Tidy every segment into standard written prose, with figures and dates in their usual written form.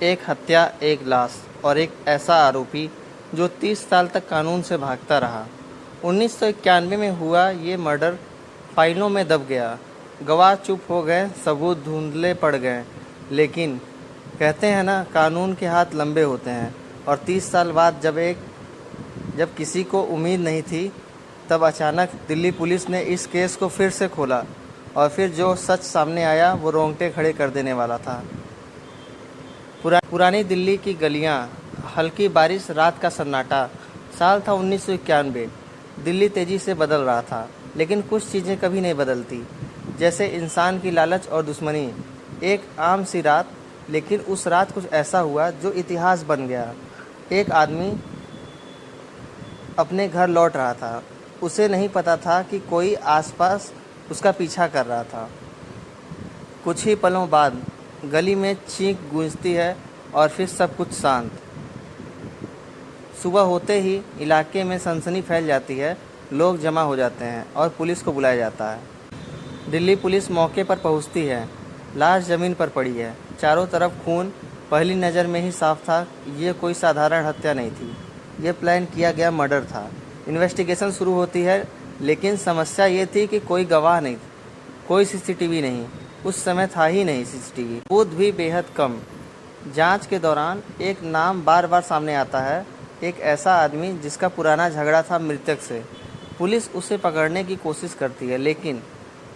एक हत्या, एक लाश और एक ऐसा आरोपी जो 30 साल तक कानून से भागता रहा। 1991 में हुआ ये मर्डर फाइलों में दब गया। गवाह चुप हो गए, सबूत धुंधले पड़ गए। लेकिन कहते हैं ना, कानून के हाथ लंबे होते हैं। और 30 साल बाद जब किसी को उम्मीद नहीं थी, तब अचानक दिल्ली पुलिस ने इस केस को फिर से खोला। और फिर जो सच सामने आया वो रोंगटे खड़े कर देने वाला था। पुरानी दिल्ली की गलियां, हल्की बारिश, रात का सन्नाटा। साल था 1991। दिल्ली तेजी से बदल रहा था, लेकिन कुछ चीज़ें कभी नहीं बदलती, जैसे इंसान की लालच और दुश्मनी। एक आम सी रात, लेकिन उस रात कुछ ऐसा हुआ जो इतिहास बन गया। एक आदमी अपने घर लौट रहा था। उसे नहीं पता था कि कोई आसपास उसका पीछा कर रहा था। कुछ ही पलों बाद गली में चीख गूंजती है और फिर सब कुछ शांत। सुबह होते ही इलाके में सनसनी फैल जाती है। लोग जमा हो जाते हैं और पुलिस को बुलाया जाता है। दिल्ली पुलिस मौके पर पहुंचती है। लाश ज़मीन पर पड़ी है, चारों तरफ खून। पहली नज़र में ही साफ था, ये कोई साधारण हत्या नहीं थी, ये प्लान किया गया मर्डर था। इन्वेस्टिगेशन शुरू होती है, लेकिन समस्या ये थी कि कोई गवाह नहीं, कोई सीसीटीवी नहीं। उस समय था ही नहीं सीसीटीवी, सबूत भी बेहद कम। जांच के दौरान एक नाम बार बार सामने आता है, एक ऐसा आदमी जिसका पुराना झगड़ा था मृतक से। पुलिस उसे पकड़ने की कोशिश करती है, लेकिन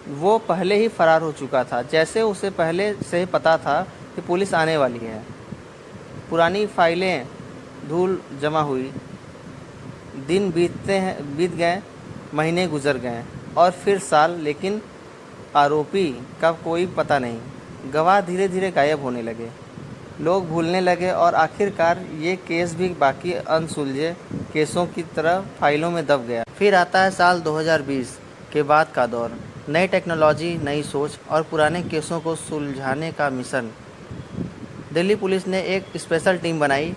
वो पहले ही फरार हो चुका था, जैसे उसे पहले से ही पता था कि पुलिस आने वाली है। पुरानी फाइलें धूल जमा हुई। दिन बीत गए, महीने गुजर गए और फिर साल, लेकिन आरोपी का कोई पता नहीं। गवाह धीरे धीरे गायब होने लगे, लोग भूलने लगे और आखिरकार ये केस भी बाकी अनसुलझे केसों की तरह फाइलों में दब गया। फिर आता है साल 2020 के बाद का दौर। नई टेक्नोलॉजी, नई सोच और पुराने केसों को सुलझाने का मिशन। दिल्ली पुलिस ने एक स्पेशल टीम बनाई,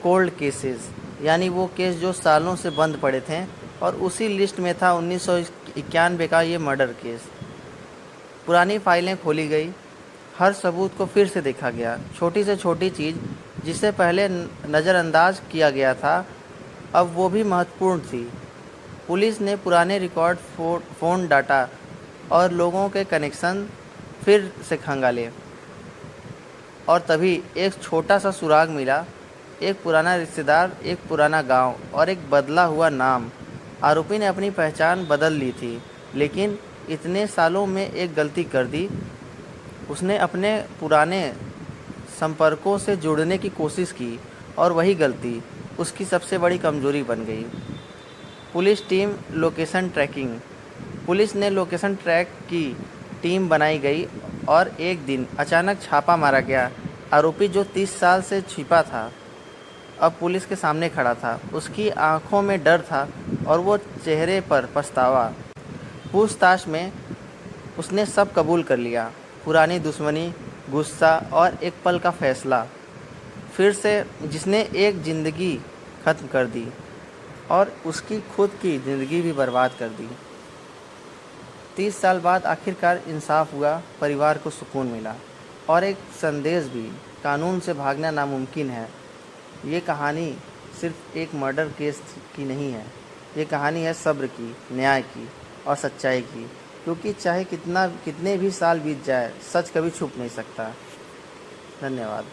कोल्ड केसेस, यानी वो केस जो सालों से बंद पड़े थे। और उसी लिस्ट में था 1991 का ये मर्डर केस। पुरानी फाइलें खोली गई, हर सबूत को फिर से देखा गया। छोटी से छोटी चीज़ जिसे पहले नज़रअंदाज किया गया था, अब वो भी महत्वपूर्ण थी। पुलिस ने पुराने रिकॉर्ड, फ़ोन डाटा और लोगों के कनेक्शन फिर से खंगाले। और तभी एक छोटा सा सुराग मिला, एक पुराना रिश्तेदार, एक पुराना गांव और एक बदला हुआ नाम। आरोपी ने अपनी पहचान बदल ली थी, लेकिन इतने सालों में एक गलती कर दी। उसने अपने पुराने संपर्कों से जुड़ने की कोशिश की और वही गलती उसकी सबसे बड़ी कमजोरी बन गई। Police team location tracking. Police ने लोकेशन ट्रैक की टीम बनाई गई और एक दिन अचानक छापा मारा गया। आरोपी जो 30 साल से छिपा था, अब पुलिस के सामने खड़ा था। उसकी आंखों में डर था और वो चेहरे पर पछतावा। पूछताछ में उसने सब कबूल कर लिया, पुरानी दुश्मनी, गुस्सा और एक पल का फैसला फिर से, जिसने एक ज़िंदगी ख़त्म कर दी और उसकी खुद की ज़िंदगी भी बर्बाद कर दी। 30 साल बाद आखिरकार इंसाफ हुआ, परिवार को सुकून मिला और एक संदेश भी, कानून से भागना नामुमकिन है। ये कहानी सिर्फ एक मर्डर केस की नहीं है, ये कहानी है सब्र की, न्याय की और सच्चाई की। क्योंकि चाहे कितने भी साल बीत जाए, सच कभी छुप नहीं सकता। धन्यवाद।